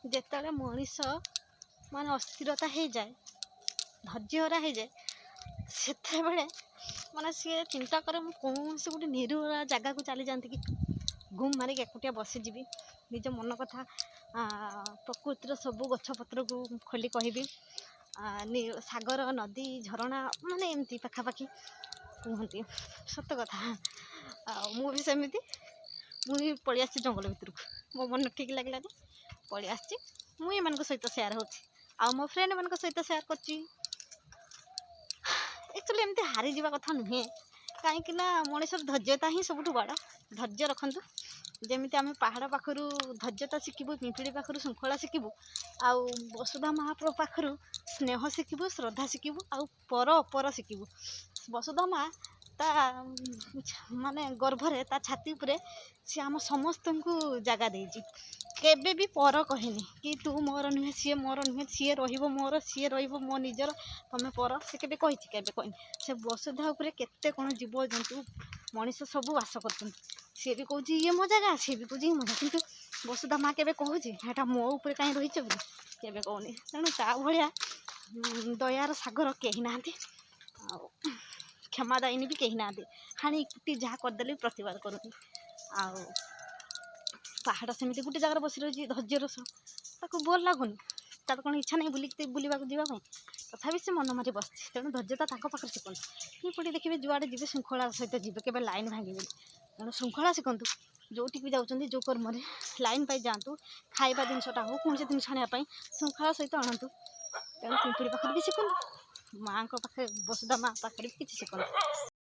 ଯେତେବେଳେ ମଣିଷ ମାନେ ଅସ୍ଥିରତା ହେଇଯାଏ, ଧୈର୍ଯ୍ୟହରା ହେଇଯାଏ, ସେତେବେଳେ ମାନେ ସିଏ ଚିନ୍ତା କରେ ମୁଁ କୌଣସି ଗୋଟେ ନିରୁଳା ଜାଗାକୁ ଚାଲିଯାଆନ୍ତି କି ଗୁମ୍ ମାରିକି ଏକୁଟିଆ ବସିଯିବି, ନିଜ ମନ କଥା ପ୍ରକୃତିର ସବୁ ଗଛପତ୍ରକୁ ଖୋଲି କହିବି, ସାଗର ନଦୀ ଝରଣା ମାନେ ଏମିତି ପାଖାପାଖି କୁହନ୍ତି। ସତ କଥା। ଆଉ ମୁଁ ବି ସେମିତି, ମୁଁ ବି ପଳେଇ ଆସିଛି ଜଙ୍ଗଲ ଭିତରକୁ। ମୋ ମନ ଠିକ୍ ଲାଗିଲାନି, ପଳେଇ ଆସିଛି। ମୁଁ ଏମାନଙ୍କ ସହିତ ସେୟାର ହେଉଛି, ଆଉ ମୋ ଫ୍ରେଣ୍ଡ ମାନଙ୍କ ସହିତ ସେୟାର କରୁଛି। ଆକ୍ଚୁଆଲି ଏମିତି ହାରିଯିବା କଥା ନୁହେଁ, କାହିଁକି ନା ମଣିଷର ଧୈର୍ଯ୍ୟତା ହିଁ ସବୁଠୁ ବଡ଼। ଧୈର୍ଯ୍ୟ ରଖନ୍ତୁ। ଯେମିତି ଆମେ ପାହାଡ଼ ପାଖରୁ ଧୈର୍ଯ୍ୟତା ଶିଖିବୁ, ପିମ୍ପିଡ଼ି ପାଖରୁ ଶୃଙ୍ଖଳା ଶିଖିବୁ, ଆଉ ବସୁଧା ମହାପ୍ରଭୁ ପାଖରୁ ସ୍ନେହ ଶିଖିବୁ, ଶ୍ରଦ୍ଧା ଶିଖିବୁ, ଆଉ ପର ଅପର ଶିଖିବୁ। ବସୁଧା ମା ତା ମାନେ ଗର୍ଭରେ, ତା ଛାତି ଉପରେ ସିଏ ଆମ ସମସ୍ତଙ୍କୁ ଜାଗା ଦେଇଛି। କେବେ ବି ପର କହେନି କି ତୁ ମୋର ନୁହେଁ, ସିଏ ମୋର ନୁହେଁ, ସିଏ ରହିବ ମୋର, ସିଏ ରହିବ ମୋ ନିଜର, ତମେ ପର। ସେ କେବେ କହିଛି? କେବେ କହିନି। ସେ ବସୁଧା ଉପରେ କେତେ କ'ଣ ଜୀବଜନ୍ତୁ ମଣିଷ ସବୁ ବାସ କରୁଛନ୍ତି। ସିଏ ବି କହୁଛି ଇଏ ମୋ ଜାଗା, ସିଏ ବି କହୁଛି ଇଏ ମୋ ଜାଗା, କିନ୍ତୁ ବସୁଧା ମା କେବେ କହୁଛି ଏଟା ମୋ ଉପରେ କାହିଁ ରହିଛ ବୋଲି? କେବେ କହୁନି। ତେଣୁ ତା ଭଳିଆ ଦୟାର ସାଗର କେହି ନାହାନ୍ତି, ଆଉ କ୍ଷମାଦାୟିନୀ ବି କେହି ନାହାନ୍ତି। ହାଣି କୁଟି ଯାହା କରିଦେଲେ ବି ପ୍ରତିବାଦ କରୁନି। ଆଉ ପାହାଡ଼ ସେମିତି ଗୋଟେ ଜାଗାରେ ବସି ରହିଛି ଧୈର୍ଯ୍ୟର ସହ, ତାକୁ ବୋର ଲାଗୁନି, ତାର କ'ଣ ଇଚ୍ଛା ନାହିଁ ବୁଲିବାକୁ ଯିବା ପାଇଁ? ତଥାପି ସେ ମନ ମାରି ବସିଛି। ତେଣୁ ଧୈର୍ଯ୍ୟତା ତାଙ୍କ ପାଖରେ ଶିଖନ୍ତୁ। ଏପଟେ ଦେଖିବେ ଯୁଆଡ଼େ ଯିବେ ଶୃଙ୍ଖଳା ସହିତ ଯିବେ, କେବେ ଲାଇନ୍ ଭାଙ୍ଗିବେନି। ତେଣୁ ଶୃଙ୍ଖଳା ଶିଖନ୍ତୁ। ଯେଉଁଠିକି ବି ଯାଉଛନ୍ତି, ଯେଉଁ କର୍ମରେ ଲାଇନ୍ ପାଇ ଯାଆନ୍ତୁ। ଖାଇବା ଜିନିଷଟା ହଉ, କୌଣସି ଜିନିଷ ଆଣିବା ପାଇଁ ଶୃଙ୍ଖଳା ସହିତ ଆଣନ୍ତୁ। ତେଣୁ ପିମ୍ପୁଡ଼ି ପାଖରେ ବି ଶିଖନ୍ତୁ, ମାଆଙ୍କ ପାଖରେ, ବସୁଧା ମା ପାଖରେ ବି କିଛି ଶିଖନ୍ତୁ।